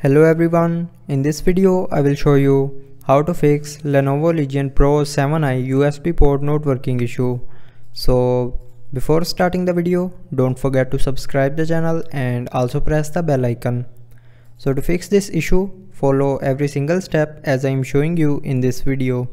Hello everyone, in this video I will show you how to fix Lenovo Legion Pro 7i USB port not working issue. So before starting the video, don't forget to subscribe the channel and also press the bell icon. So to fix this issue, follow every single step as I am showing you in this video.